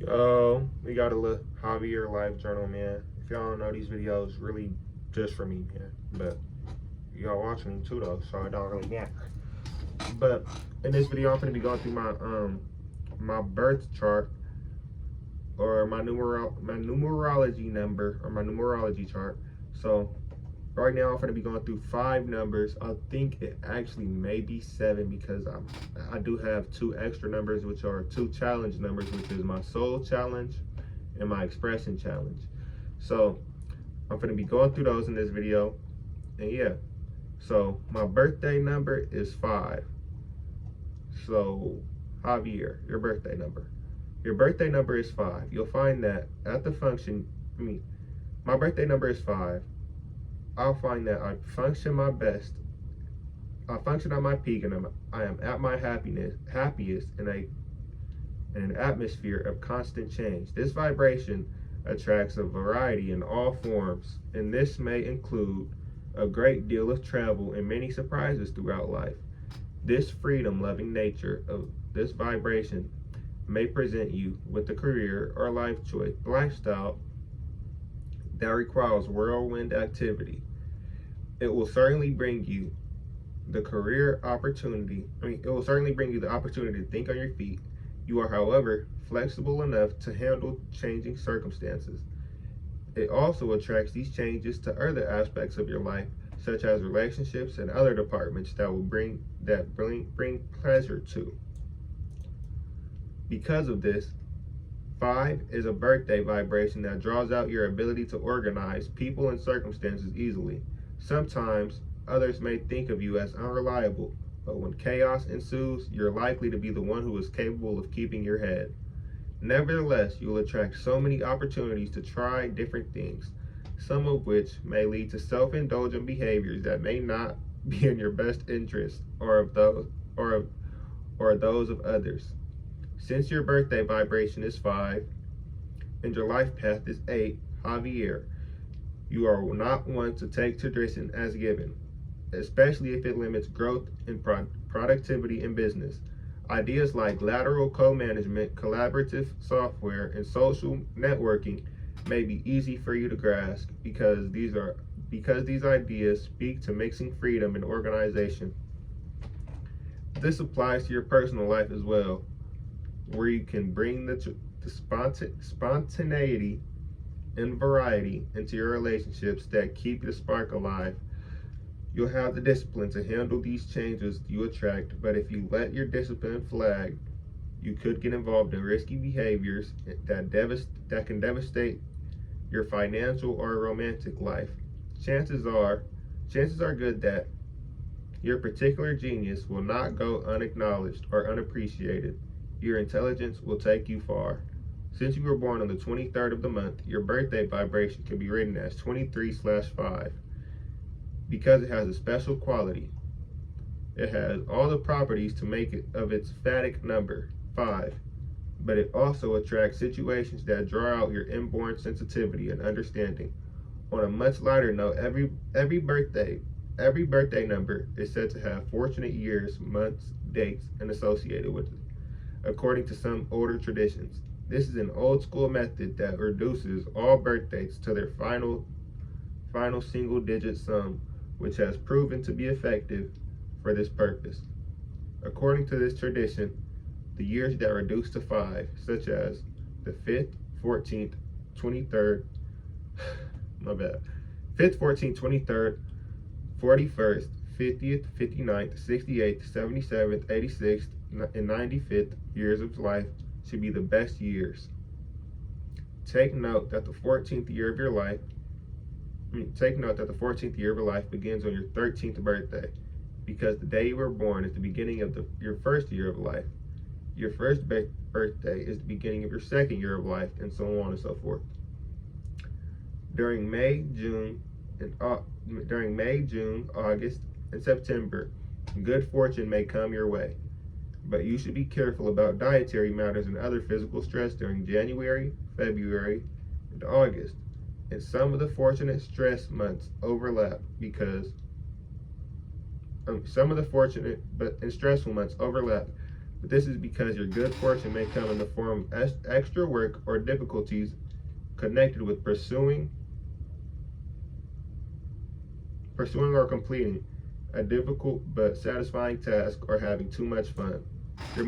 We got a little Javier life journal, man. If y'all don't know, these videos really just for me, man. But y'all watching them too, though, so it don't really matter. But in this video, I'm gonna be going through my birth chart or my numerology number or my numerology chart. So right now, I'm gonna be going through 5 numbers. I think it actually may be 7 because I do have 2 extra numbers, which are 2 challenge numbers, which is my soul challenge and my expression challenge. So I'm gonna be going through those in this video, and yeah. So my birthday number is 5. So Javier, your birthday number. Your birthday number is 5. You'll find that at the function. My birthday number is 5. I'll find that I function my best. I function at my peak, and I am at my happiest in an atmosphere of constant change. This vibration attracts a variety in all forms, and this may include a great deal of travel and many surprises throughout life. This freedom-loving nature of this vibration may present you with a career or lifestyle that requires whirlwind activity. It will certainly bring you the opportunity to think on your feet. You are, however, flexible enough to handle changing circumstances. It also attracts these changes to other aspects of your life, such as relationships and other departments that will bring pleasure to. Because of this, 5 is a birthday vibration that draws out your ability to organize people and circumstances easily. Sometimes others may think of you as unreliable, but when chaos ensues, you're likely to be the one who is capable of keeping your head. Nevertheless, you'll attract so many opportunities to try different things, some of which may lead to self-indulgent behaviors that may not be in your best interest or those of others. Since your birthday vibration is 5 and your life path is 8, Javier, you are not one to take tradition as given, especially if it limits growth and productivity in business. Ideas like lateral co-management, collaborative software, and social networking may be easy for you to grasp because these ideas speak to mixing freedom and organization. This applies to your personal life as well, where you can bring the spontaneity and variety into your relationships that keep the spark alive. You'll have the discipline to handle these changes you attract, but if you let your discipline flag, you could get involved in risky behaviors that can devastate your financial or romantic life. Chances are good that your particular genius will not go unacknowledged or unappreciated. Your intelligence will take you far. Since you were born on the 23rd of the month, your birthday vibration can be written as 23/5 because it has a special quality. It has all the properties to make it of its phatic number, 5, but it also attracts situations that draw out your inborn sensitivity and understanding. On a much lighter note, every birthday number is said to have fortunate years, months, dates, and associated with it, according to some older traditions. This is an old school method that reduces all birth dates to their final single digit sum, which has proven to be effective for this purpose. According to this tradition, the years that reduce to 5, such as the 5th, 14th, 23rd, 5th, 14th, 23rd, 41st, 50th, 59th, 68th, 77th, 86th, and 95th years of life should be the best years. Take note that the 14th year of your life begins on your 13th birthday, because the day you were born is the beginning of your first year of life. Your first birthday is the beginning of your second year of life, and so on and so forth. During May, June, August, and September, good fortune may come your way, but you should be careful about dietary matters and other physical stress during January, February, and August. And some of the fortunate stress months overlap because stressful months overlap But this is because your good fortune may come in the form of extra work or difficulties connected with pursuing or completing a difficult but satisfying task or having too much fun. Your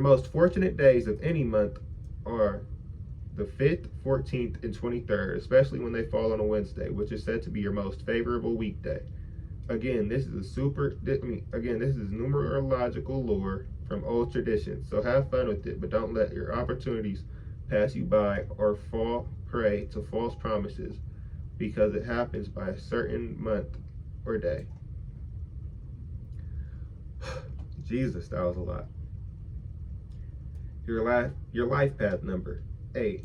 most fortunate days of any month are the 5th, 14th, and 23rd, especially when they fall on a Wednesday, which is said to be your most favorable weekday. Again, this is numerological lore from old traditions, so have fun with it, but don't let your opportunities pass you by or fall prey to false promises because it happens by a certain month or day. Jesus, that was a lot. Your life path number, 8.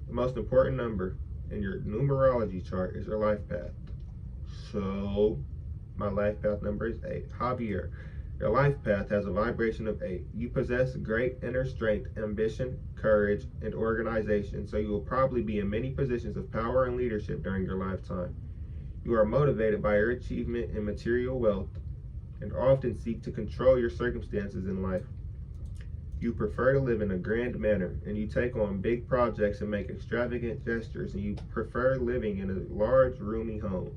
The most important number in your numerology chart is your life path. So, my life path number is 8. Javier, your life path has a vibration of 8. You possess great inner strength, ambition, courage, and organization, so you will probably be in many positions of power and leadership during your lifetime. You are motivated by your achievement and material wealth, and often seek to control your circumstances in life. You prefer to live in a grand manner, and you take on big projects and make extravagant gestures, and you prefer living in a large, roomy home.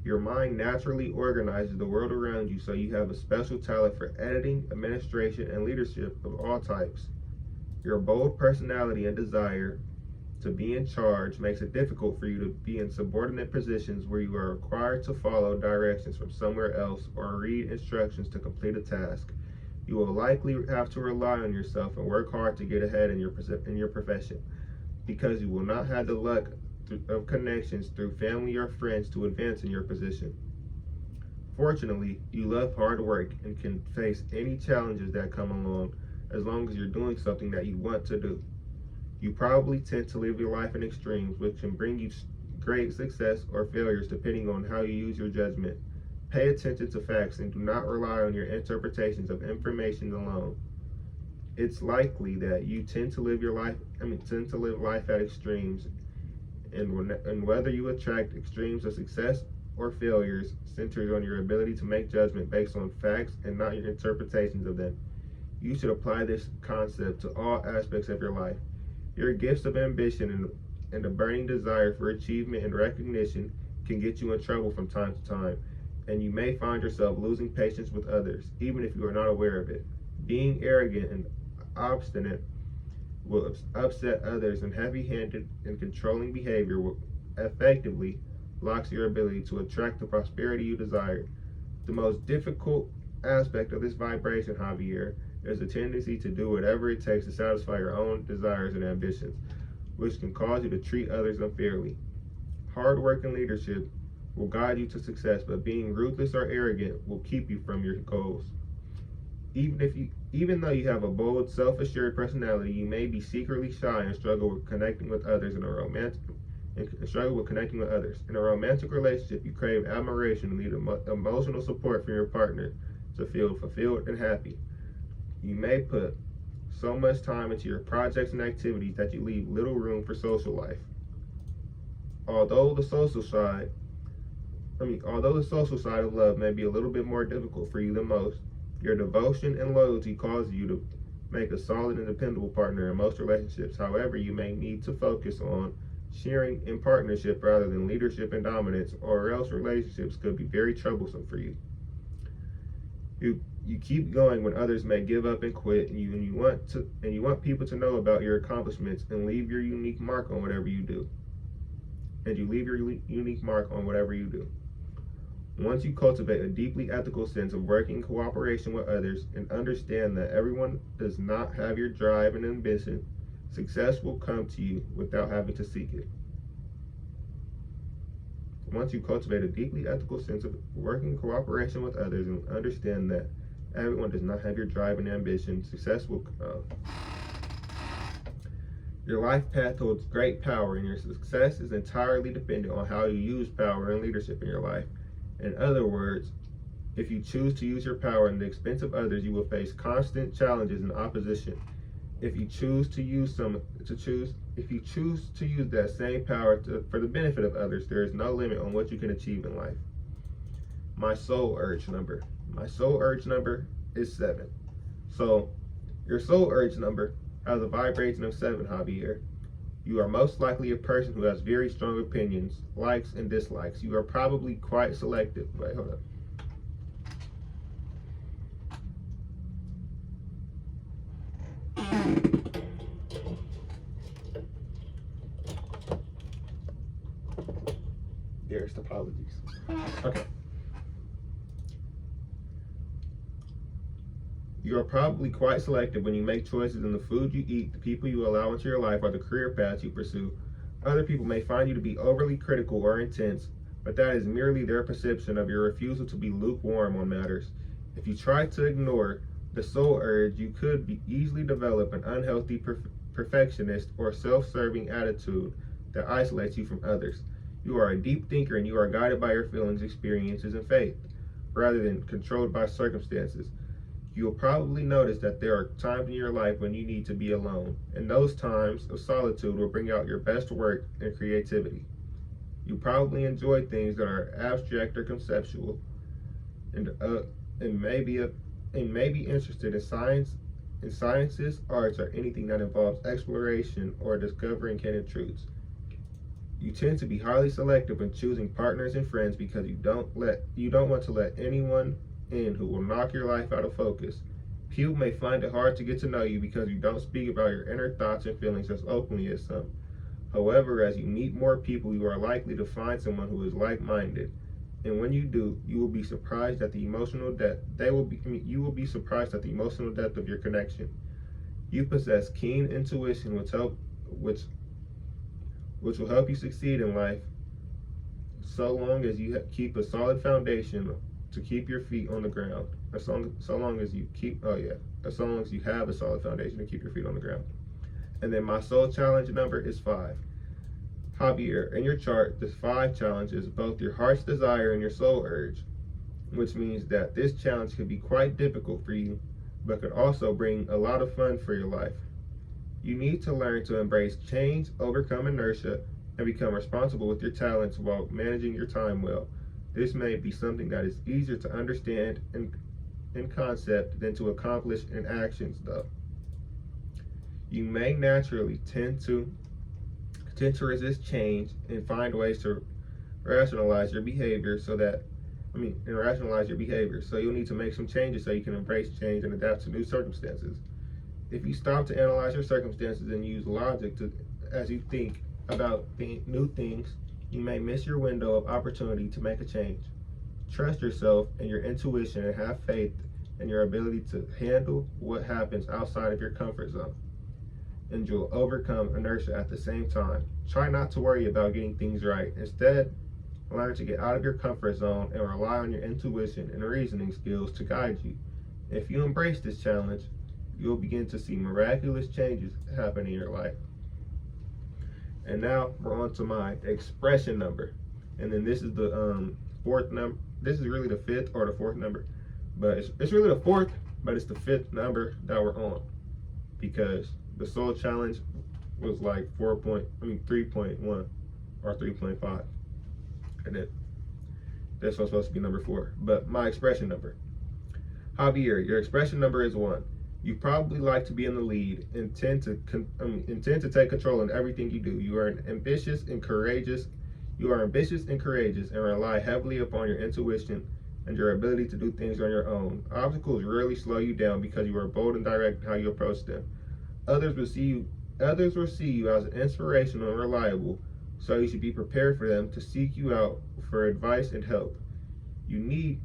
Your mind naturally organizes the world around you, so you have a special talent for editing, administration, and leadership of all types. Your bold personality and desire to be in charge makes it difficult for you to be in subordinate positions where you are required to follow directions from somewhere else or read instructions to complete a task. You will likely have to rely on yourself and work hard to get ahead in your profession, because you will not have the luck of connections through family or friends to advance in your position. Fortunately, you love hard work and can face any challenges that come along as long as you're doing something that you want to do. You probably tend to live your life in extremes, which can bring you great success or failures depending on how you use your judgment. Pay attention to facts and do not rely on your interpretations of information alone. It's likely that you tend to live life at extremes, and whether you attract extremes of success or failures centers on your ability to make judgment based on facts and not your interpretations of them. You should apply this concept to all aspects of your life. Your gifts of ambition and a burning desire for achievement and recognition can get you in trouble from time to time, and you may find yourself losing patience with others, even if you are not aware of it. Being arrogant and obstinate will upset others, and heavy-handed and controlling behavior will effectively blocks your ability to attract the prosperity you desire. The most difficult aspect of this vibration, Javier, is the tendency to do whatever it takes to satisfy your own desires and ambitions, which can cause you to treat others unfairly. Hard work and leadership will guide you to success, but being ruthless or arrogant will keep you from your goals. Even though you have a bold, self-assured personality, you may be secretly shy and struggle with connecting with others in a romantic relationship. You crave admiration and need emotional support from your partner to feel fulfilled and happy. You may put so much time into your projects and activities that you leave little room for social life. Although the social side of love may be a little bit more difficult for you than most, your devotion and loyalty cause you to make a solid and dependable partner in most relationships. However, you may need to focus on sharing in partnership rather than leadership and dominance, or else relationships could be very troublesome for you. You keep going when others may give up and quit, and you want people to know about your accomplishments and leave your unique mark on whatever you do. Once you cultivate a deeply ethical sense of working in cooperation with others and understand that everyone does not have your drive and ambition, success will come to you without having to seek it. Once you cultivate a deeply ethical sense of working in cooperation with others and understand that everyone does not have your drive and ambition, success will come. Your life path holds great power, and your success is entirely dependent on how you use power and leadership in your life. In other words, if you choose to use your power at the expense of others, you will face constant challenges and opposition. If you choose to use that same power for the benefit of others, there is no limit on what you can achieve in life. my soul urge number. My soul urge number is 7. So your soul urge number has a vibration of 7, Javier. You are most likely a person who has very strong opinions, likes, and dislikes. You are probably quite selective. Wait, hold up. Dearest apologies. Okay. You are probably quite selective when you make choices in the food you eat, the people you allow into your life, or the career paths you pursue. Other people may find you to be overly critical or intense, but that is merely their perception of your refusal to be lukewarm on matters. If you try to ignore the soul urge, you could easily develop an unhealthy perfectionist or self-serving attitude that isolates you from others. You are a deep thinker and you are guided by your feelings, experiences, and faith, rather than controlled by circumstances. You'll probably notice that there are times in your life when you need to be alone, and those times of solitude will bring out your best work and creativity. You probably enjoy things that are abstract or conceptual, and may be interested in sciences, arts, or anything that involves exploration or discovering hidden truths. You tend to be highly selective when choosing partners and friends because you don't want to let anyone in who will knock your life out of focus. People may find it hard to get to know you because you don't speak about your inner thoughts and feelings as openly as some. However, as you meet more people, you are likely to find someone who is like-minded. And when you do, you will be surprised at the emotional depth. You will be surprised at the emotional depth of your connection. You possess keen intuition, which will help you succeed in life, so long as you keep a solid foundation to keep your feet on the ground. So long as you have a solid foundation to keep your feet on the ground. And then my soul challenge number is 5. Javier, in your chart, this 5 challenges both your heart's desire and your soul urge, which means that this challenge could be quite difficult for you, but could also bring a lot of fun for your life. You need to learn to embrace change, overcome inertia, and become responsible with your talents while managing your time well. This may be something that is easier to understand in concept than to accomplish in actions, though. You may naturally tend to resist change and find ways to rationalize your behavior so you'll need to make some changes so you can embrace change and adapt to new circumstances. If you stop to analyze your circumstances and use logic as you think about new things, you may miss your window of opportunity to make a change. Trust yourself and your intuition and have faith in your ability to handle what happens outside of your comfort zone. And you'll overcome inertia at the same time. Try not to worry about getting things right. Instead, learn to get out of your comfort zone and rely on your intuition and reasoning skills to guide you. If you embrace this challenge, you'll begin to see miraculous changes happen in your life. And now we're on to my expression number. And then this is the 4th number. This is really the 5th or the 4th number. But it's really the 4th, but it's the 5th number that we're on. Because the soul challenge was like 3.1 or 3.5. And then this one's supposed to be number 4. But my expression number. Javier, your expression number is 1. You probably like to be in the lead and tend to take control in everything you do. You are ambitious and courageous and rely heavily upon your intuition and your ability to do things on your own. Obstacles rarely slow you down because you are bold and direct in how you approach them. Others will see you as inspirational and reliable, so you should be prepared for them to seek you out for advice and help. You need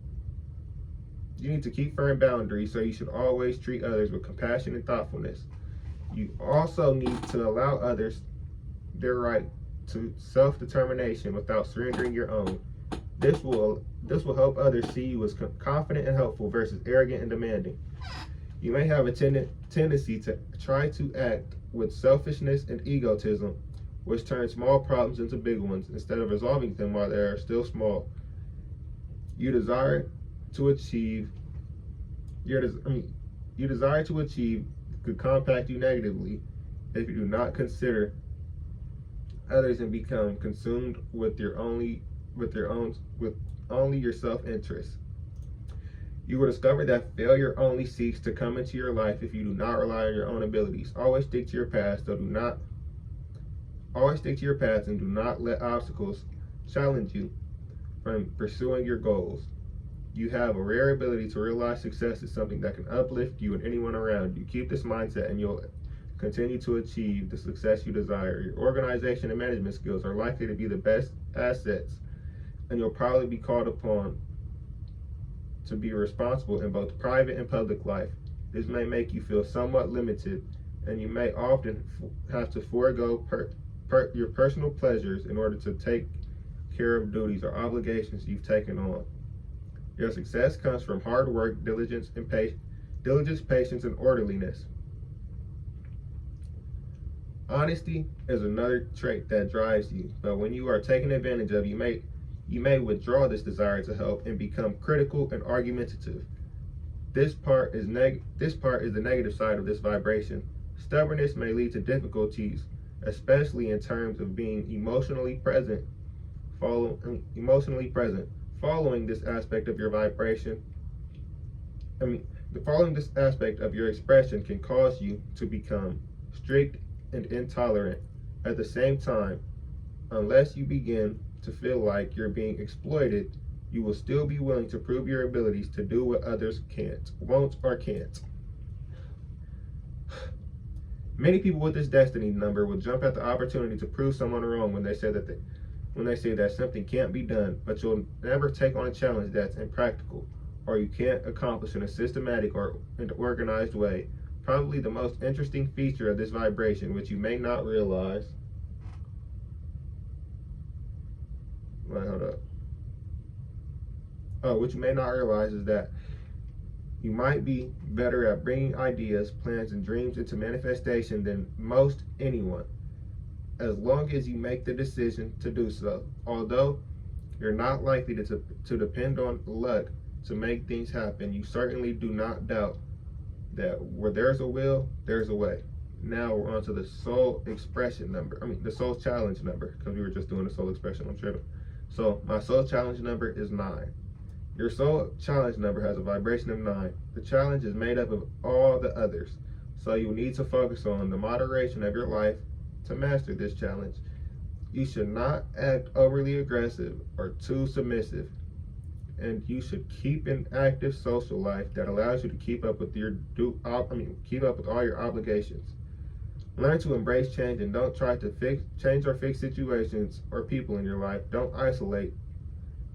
to keep firm boundaries, so you should always treat others with compassion and thoughtfulness. You also need to allow others their right to self-determination without surrendering your own. This will help others see you as confident and helpful versus arrogant and demanding. You may have a tendency to try to act with selfishness and egotism, which turns small problems into big ones instead of resolving them while they are still small. Your desire to achieve could compact you negatively if you do not consider others and become consumed with only your self-interest. You will discover that failure only seeks to come into your life if you do not rely on your own abilities. Always stick to your path, and do not let obstacles challenge you from pursuing your goals. You have a rare ability to realize success is something that can uplift you and anyone around you. Keep this mindset and you'll continue to achieve the success you desire. Your organization and management skills are likely to be the best assets, and you'll probably be called upon to be responsible in both private and public life. This may make you feel somewhat limited, and you may often have to forego your personal pleasures in order to take care of duties or obligations you've taken on. Your success comes from hard work, diligence, patience, and orderliness. Honesty is another trait that drives you, but when you are taken advantage of, you may withdraw this desire to help and become critical and argumentative. This part is the negative side of this vibration. Stubbornness may lead to difficulties, especially in terms of being emotionally present. Following this aspect of your vibration, following this aspect of your expression can cause you to become strict and intolerant. At the same time, unless you begin to feel like you're being exploited, you will still be willing to prove your abilities to do what others won't, or can't. Many people with this destiny number will jump at the opportunity to prove someone wrong when they say that something can't be done, but you'll never take on a challenge that's impractical or you can't accomplish in a systematic or an organized way. Probably the most interesting feature of this vibration, which you may not realize. Which you may not realize is that you might be better at bringing ideas, plans, and dreams into manifestation than most anyone, as long as you make the decision to do so. Although you're not likely to depend on luck to make things happen, you certainly do not doubt that where there's a will, there's a way. Now we're on to the soul expression number. The soul challenge number, because we were just doing the soul expression on Twitter. So my soul challenge number is 9. Your soul challenge number has a vibration of 9. The challenge is made up of all the others, so you need to focus on the moderation of your life to master this challenge. You should not act overly aggressive or too submissive, and you should keep an active social life that allows you to keep up with all your obligations. Learn to embrace change and don't try to change or fix situations or people in your life. Don't isolate.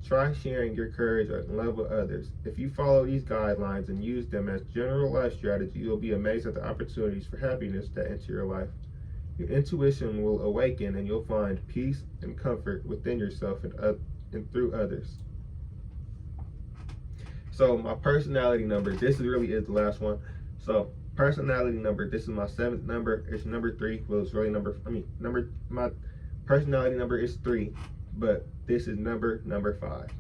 Try sharing your courage and love with others. If you follow these guidelines and use them as general life strategy, you'll be amazed at the opportunities for happiness that enter your life. Your intuition will awaken and you'll find peace and comfort within yourself and through others. So my personality number, this really is the last one. So personality number, this is my 7th number. It's number 3. Well, it's really my personality number is 3, but this is number 5.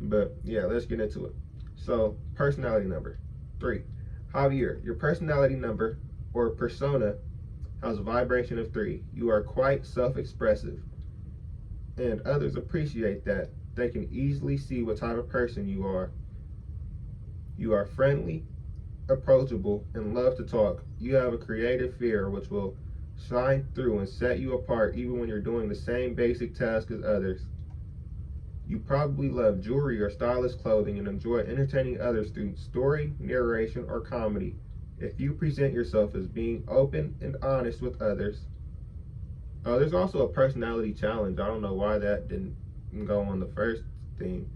But yeah, let's get into it. So personality number 3. Javier, your personality number or persona has a vibration of 3. You are quite self-expressive, and others appreciate that. They can easily see what type of person you are. You are friendly, approachable, and love to talk. You have a creative flair which will shine through and set you apart even when you're doing the same basic task as others. You probably love jewelry or stylish clothing and enjoy entertaining others through story, narration, or comedy. If you present yourself as being open and honest with others. There's also a personality challenge. I don't know why that didn't go on the first thing,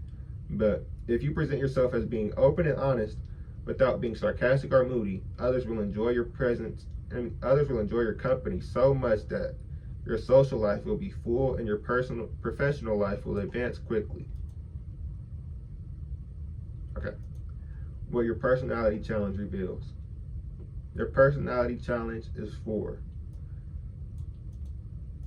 but if you present yourself as being open and honest without being sarcastic or moody, others will enjoy your presence and others will enjoy your company so much that your social life will be full and your professional life will advance quickly. Okay, what your personality challenge reveals. Your personality challenge is 4.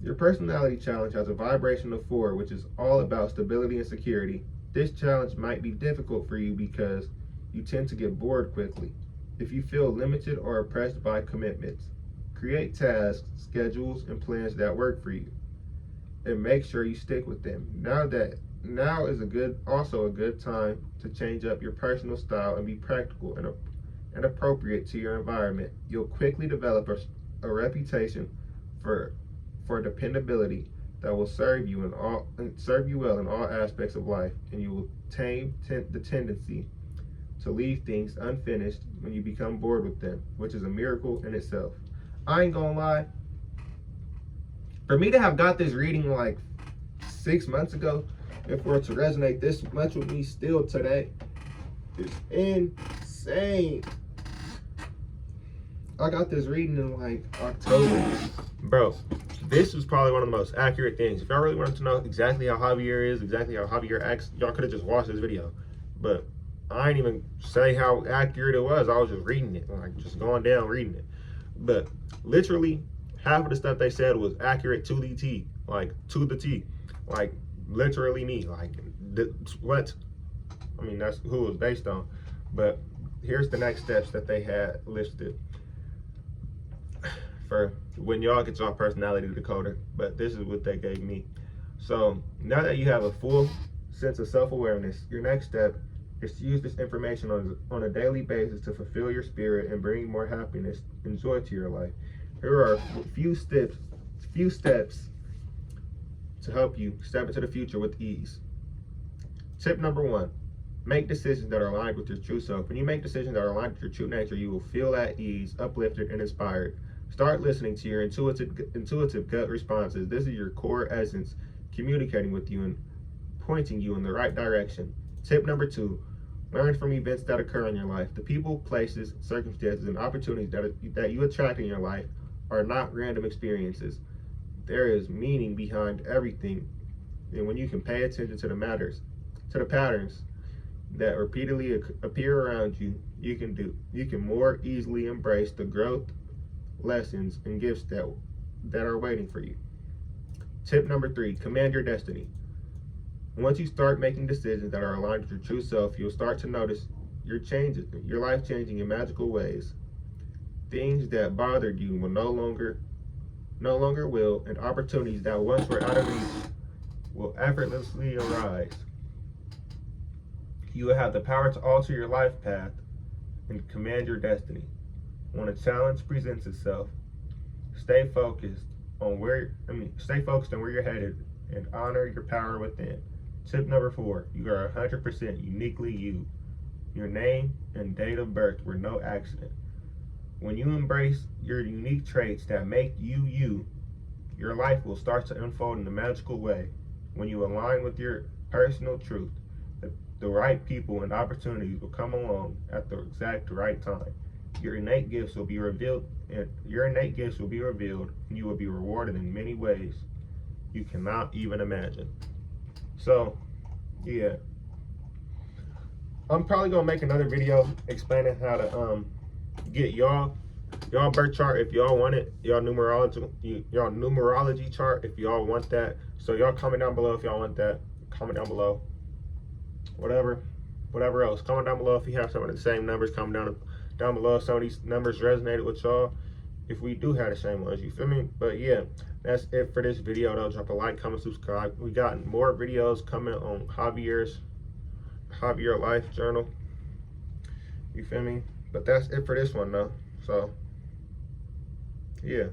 Your personality challenge has a vibration of 4, which is all about stability and security. This challenge might be difficult for you because you tend to get bored quickly. If you feel limited or oppressed by commitments, create tasks, schedules, and plans that work for you, and make sure you stick with them. Know Now is also a good time to change up your personal style and be practical and appropriate to your environment. You'll quickly develop a reputation for dependability that will serve you well in all aspects of life, and you will tame the tendency to leave things unfinished when you become bored with them, which is a miracle in itself. I ain't gonna lie. For me to have got this reading like 6 months ago, and for it to resonate this much with me still today, is insane. I got this reading in like October. Bro, this was probably one of the most accurate things. If y'all really wanted to know exactly how Javier is, exactly how Javier acts, y'all could have just watched this video. But I ain't even say how accurate it was. I was just reading it, like just going down reading it. But literally, half of the stuff they said was accurate to the T, like to the T, like literally me, like what? I mean, that's who it was based on. But here's the next steps that they had listed for when y'all get your personality decoder. But this is what they gave me. So now that you have a full sense of self-awareness, your next step is to use this information on a daily basis to fulfill your spirit and bring more happiness and joy to your life. Here are a few steps to help you step into the future with ease. Tip number 1, make decisions that are aligned with your true self. When you make decisions that are aligned with your true nature, you will feel at ease, uplifted, and inspired. Start listening to your intuitive gut responses. This is your core essence communicating with you and pointing you in the right direction. Tip number 2, learn from events that occur in your life. The people, places, circumstances, and opportunities that you attract in your life are not random experiences. There is meaning behind everything. And when you can pay attention to the patterns that repeatedly appear around you, you can more easily embrace the growth, lessons, and gifts that are waiting for you. Tip number 3, command your destiny. Once you start making decisions that are aligned with your true self, you'll start to notice your life changing in magical ways. Things that bothered you will no longer will, and opportunities that once were out of reach will effortlessly arise. You will have the power to alter your life path and command your destiny. When a challenge presents itself, stay focused on where you're headed and honor your power within. Tip number 4, you are 100% uniquely you. Your name and date of birth were no accident. When you embrace your unique traits that make you you, your life will start to unfold in a magical way. When you align with your personal truth, the right people and opportunities will come along at the exact right time. Your innate gifts will be revealed, and you will be rewarded in many ways you cannot even imagine. So, yeah, I'm probably gonna make another video explaining how to get y'all birth chart if y'all want it, y'all numerology chart if y'all want that. So y'all comment down below if y'all want that. Comment down below. Whatever else, comment down below if you have some of the same numbers. Comment down below if some of these numbers resonated with y'all, if we do have the same ones, you feel me? But yeah, that's it for this video though. Drop a like, comment, subscribe. We got more videos coming on Javier life journal, you feel me? But that's it for this one though. So yeah,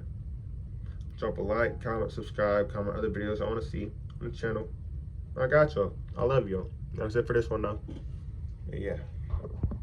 drop a like, comment, subscribe, comment other videos I want to see on the channel. I got y'all. I love y'all. That's it for this one though. Yeah.